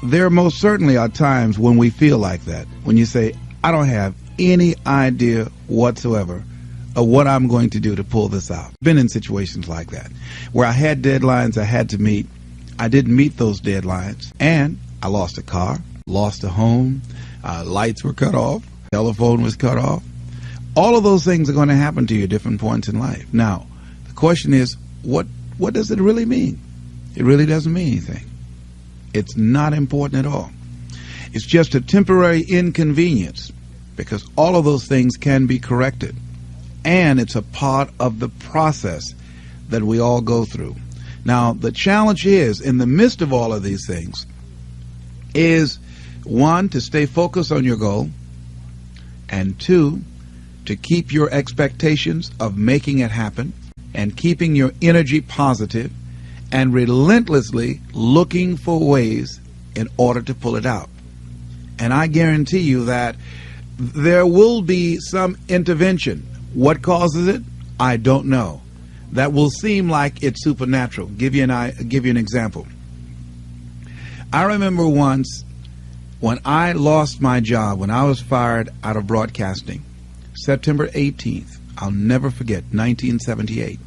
there most certainly are times when we feel like that, when you say, I don't have any idea whatsoever of what I'm going to do to pull this out. Been in situations like that, where I had deadlines I had to meet. I didn't meet those deadlines, and I lost a car, lost a home, lights were cut off, telephone was cut off. All of those things are going to happen to you at different points in life. Now, the question is, what does it really mean? It really doesn't mean anything. It's not important at all. It's just a temporary inconvenience, because all of those things can be corrected. And it's a part of the process that we all go through. Now, the challenge is, in the midst of all of these things, is one, to stay focused on your goal, and two, to keep your expectations of making it happen, and keeping your energy positive, and relentlessly looking for ways in order to pull it out. And I guarantee you that there will be some intervention. What causes it? I don't know. That will seem like it's supernatural. Give you an example. I remember once when I lost my job, when I was fired out of broadcasting, September 18th, I'll never forget, 1978.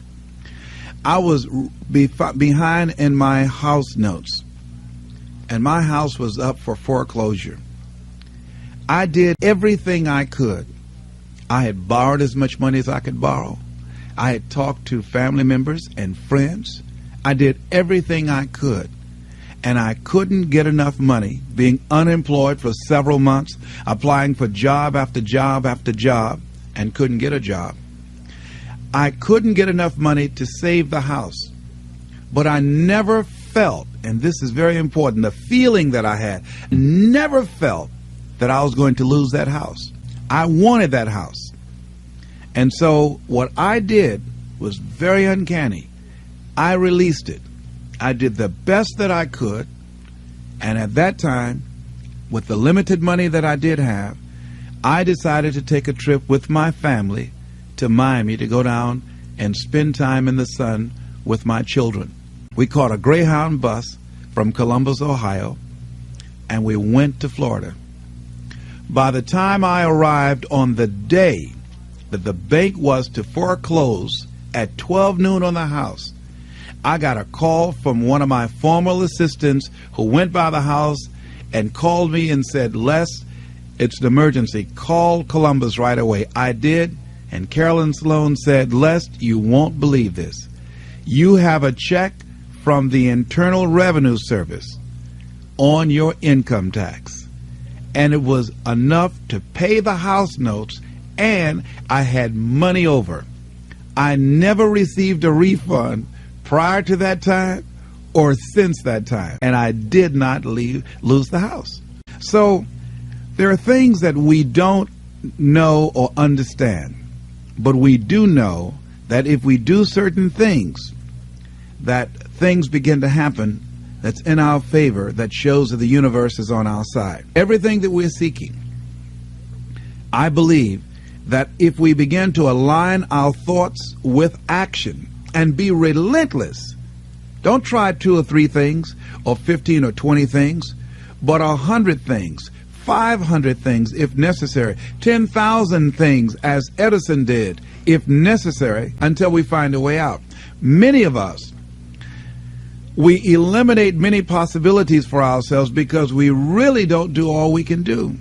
I was behind in my house notes, and my house was up for foreclosure. I did everything I could. I had borrowed as much money as I could borrow. I had talked to family members and friends. I did everything I could, and I couldn't get enough money, being unemployed for several months, applying for job after job after job, and couldn't get a job. I couldn't get enough money to save the house. But I never felt, and this is very important, the feeling that I had, never felt that I was going to lose that house. I wanted that house. And so what I did was very uncanny. I released it. I did the best that I could. And at that time, with the limited money that I did have, I decided to take a trip with my family to Mamie to go down and spend time in the sun with my children. We caught a Greyhound bus from Columbus, Ohio, and we went to Florida. By the time I arrived on the day that the bank was to foreclose at 12 noon on the house, I got a call from one of my former assistants who went by the house and called me and said, Les, it's an emergency. Call Columbus right away. I did, and Carolyn Sloan said, Les, you won't believe this. You have a check from the Internal Revenue Service on your income tax. And it was enough to pay the house notes, and I had money over. I never received a refund prior to that time or since that time, and I did not lose the house. So there are things that we don't know or understand, but we do know that if we do certain things, that things begin to happen that's in our favor, that shows that the universe is on our side. Everything that we're seeking, I believe that if we begin to align our thoughts with action and be relentless, don't try 2 or 3 things or 15 or 20 things, but 100 things, 500 things if necessary, 10,000 things as Edison did if necessary, until we find a way out. Many of us, we eliminate many possibilities for ourselves because we really don't do all we can do.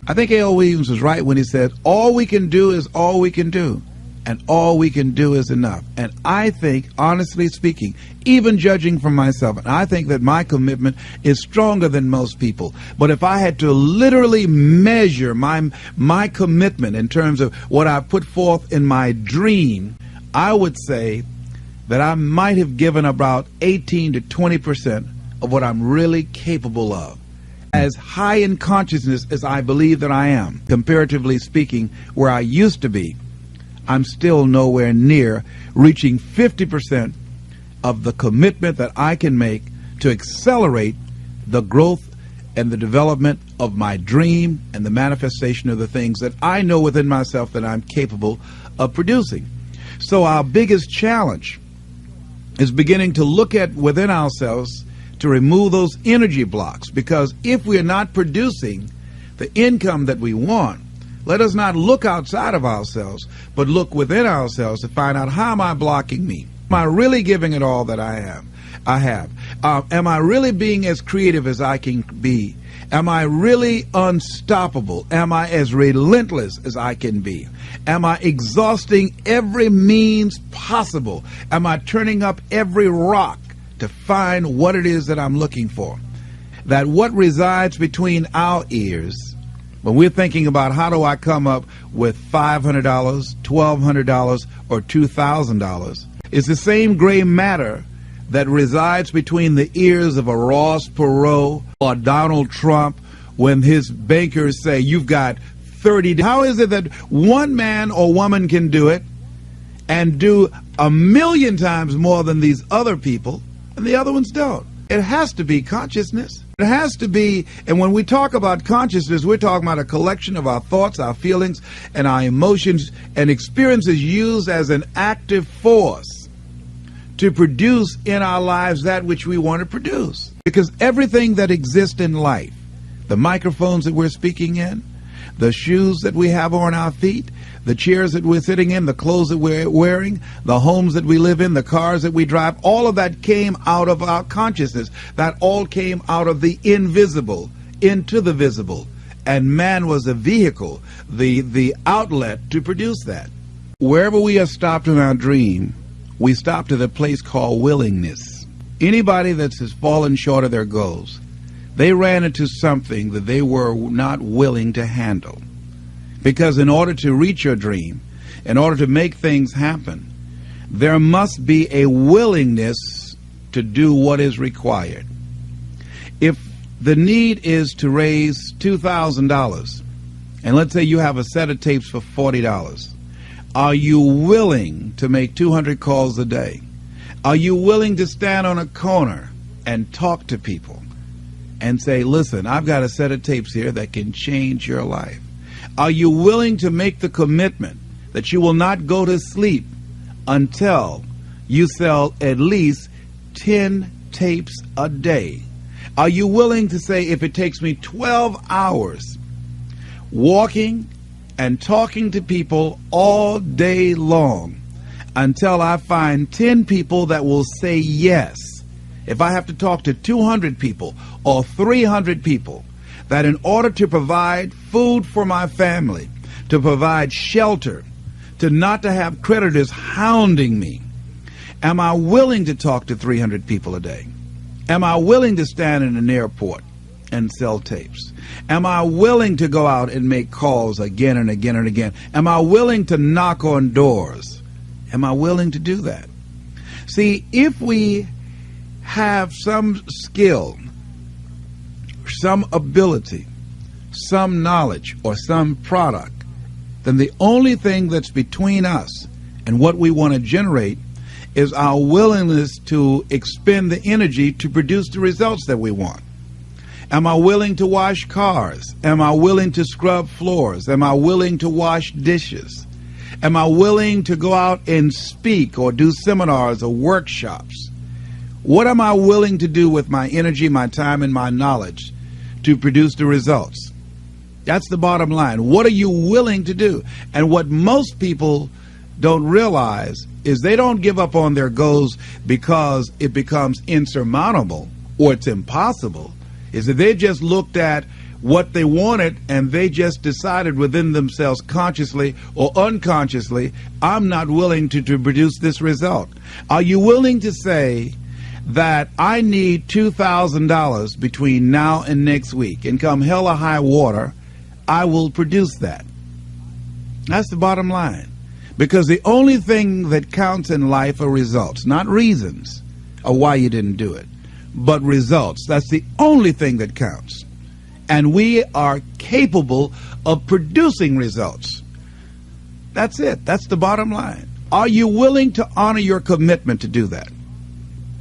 I think A.L. Williams was right when he said, all we can do is all we can do, and all we can do is enough. And I think, honestly speaking, even judging from myself, and I think that my commitment is stronger than most people. But if I had to literally measure my commitment in terms of what I put forth in my dream, I would say that I might have given about 18 to 20% of what I'm really capable of. As high in consciousness as I believe that I am, comparatively speaking, where I used to be, I'm still nowhere near reaching 50% of the commitment that I can make to accelerate the growth and the development of my dream and the manifestation of the things that I know within myself that I'm capable of producing. So our biggest challenge is beginning to look at within ourselves to remove those energy blocks, because if we are not producing the income that we want, let us not look outside of ourselves, but look within ourselves to find out, how am I blocking me? Am I really giving it all that I have? Am I really being as creative as I can be? Am I really unstoppable? Am I as relentless as I can be? Am I exhausting every means possible? Am I turning up every rock to find what it is that I'm looking for? That what resides between our ears, when we're thinking about how do I come up with $500, $1,200, or $2,000, is the same gray matter that resides between the ears of a Ross Perot or Donald Trump when his bankers say, you've got 30. How is it that one man or woman can do it and do 1,000,000 times more than these other people and the other ones don't? It has to be consciousness. It has to be, and when we talk about consciousness, we're talking about a collection of our thoughts, our feelings, and our emotions and experiences used as an active force to produce in our lives that which we want to produce. Because everything that exists in life, the microphones that we're speaking in, the shoes that we have on our feet, the chairs that we're sitting in, the clothes that we're wearing, the homes that we live in, the cars that we drive, all of that came out of our consciousness. That all came out of the invisible into the visible. And man was a vehicle, the outlet to produce that. Wherever we are stopped in our dream, we stop to the place called willingness. Anybody that has fallen short of their goals, they ran into something that they were not willing to handle. Because in order to reach your dream, in order to make things happen, there must be a willingness to do what is required. If the need is to raise $2,000, and let's say you have a set of tapes for $40, are you willing to make 200 calls a day? Are you willing to stand on a corner and talk to people and say, listen, I've got a set of tapes here that can change your life? Are you willing to make the commitment that you will not go to sleep until you sell at least 10 tapes a day? Are you willing to say, if it takes me 12 hours walking and talking to people all day long until I find 10 people that will say yes, if I have to talk to 200 people or 300 people, that in order to provide food for my family, to provide shelter, to not to have creditors hounding me, am I willing to talk to 300 people a day? Am I willing to stand in an airport and sell tapes? Am I willing to go out and make calls again and again and again? Am I willing to knock on doors? Am I willing to do that? See, if we have some skill, some ability, some knowledge, or some product, then the only thing that's between us and what we want to generate is our willingness to expend the energy to produce the results that we want. Am I willing to wash cars? Am I willing to scrub floors? Am I willing to wash dishes? Am I willing to go out and speak or do seminars or workshops? What am I willing to do with my energy, my time, and my knowledge to produce the results? That's the bottom line. What are you willing to do? And what most people don't realize is they don't give up on their goals because it becomes insurmountable or it's impossible. Is that they just looked at what they wanted and they just decided within themselves, consciously or unconsciously, I'm not willing to produce this result. Are you willing to say that I need $2,000 between now and next week, and come hell or high water, I will produce that? That's the bottom line. Because the only thing that counts in life are results, not reasons of why you didn't do it, but results. That's the only thing that counts. And we are capable of producing results. That's it. That's the bottom line. Are you willing to honor your commitment to do that?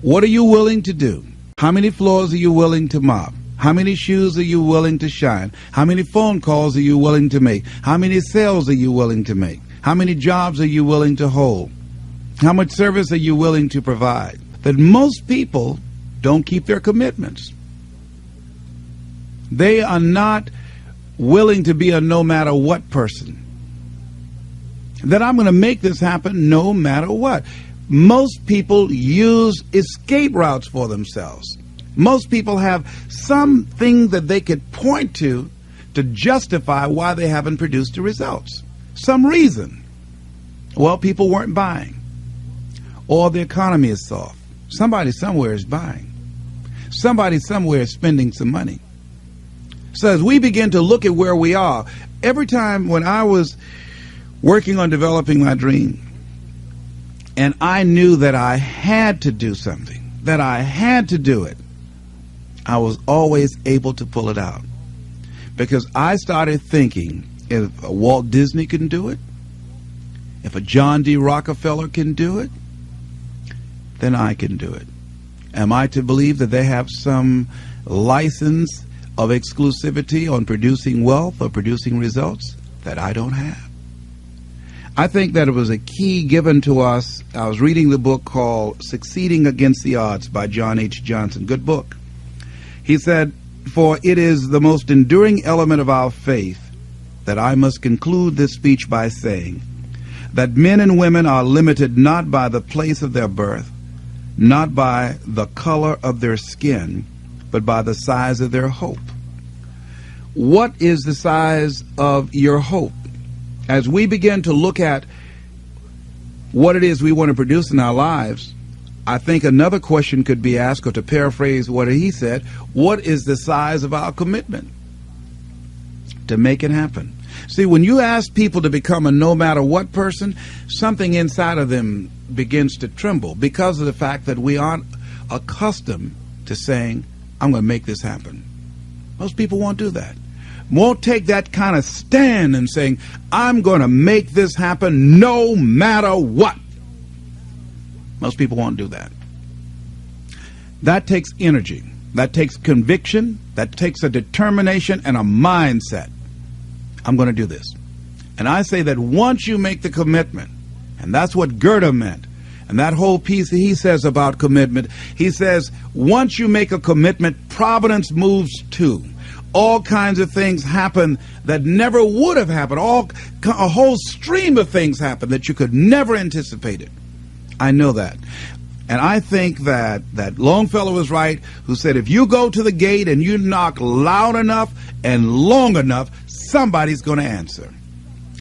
What are you willing to do? How many floors are you willing to mop? How many shoes are you willing to shine? How many phone calls are you willing to make? How many sales are you willing to make? How many jobs are you willing to hold? How much service are you willing to provide? That most people don't keep their commitments. They are not willing to be a no matter what person. That I'm going to make this happen no matter what. Most people use escape routes for themselves. Most people have something that they could point to justify why they haven't produced the results. Some reason. Well, people weren't buying. Or the economy is soft. Somebody somewhere is buying. Somebody somewhere is spending some money. So as we begin to look at where we are, every time when I was working on developing my dream, and I knew that I had to do something, that I had to do it, I was always able to pull it out. Because I started thinking, if a Walt Disney can do it, if a John D. Rockefeller can do it, then I can do it. Am I to believe that they have some license of exclusivity on producing wealth or producing results that I don't have? I think that it was a key given to us. I was reading the book called Succeeding Against the Odds by John H. Johnson. Good book. He said, "For it is the most enduring element of our faith that I must conclude this speech by saying that men and women are limited not by the place of their birth, not by the color of their skin, but by the size of their hope." What is the size of your hope? As we begin to look at what it is we want to produce in our lives, I think another question could be asked, or to paraphrase what he said, what is the size of our commitment to make it happen? See, when you ask people to become a no matter what person, something inside of them begins to tremble because of the fact that we aren't accustomed to saying, I'm going to make this happen. Most people won't do that. Won't take that kind of stand and saying, I'm going to make this happen no matter what. Most people won't do that. That takes energy. That takes conviction. That takes a determination and a mindset. I'm going to do this. And I say that once you make the commitment, and that's what Goethe meant, and that whole piece that he says about commitment, he says, once you make a commitment, providence moves too. All kinds of things happen that never would have happened. A whole stream of things happen that you could never anticipate it. I know that. And I think that Longfellow was right, who said, if you go to the gate and you knock loud enough and long enough, somebody's going to answer.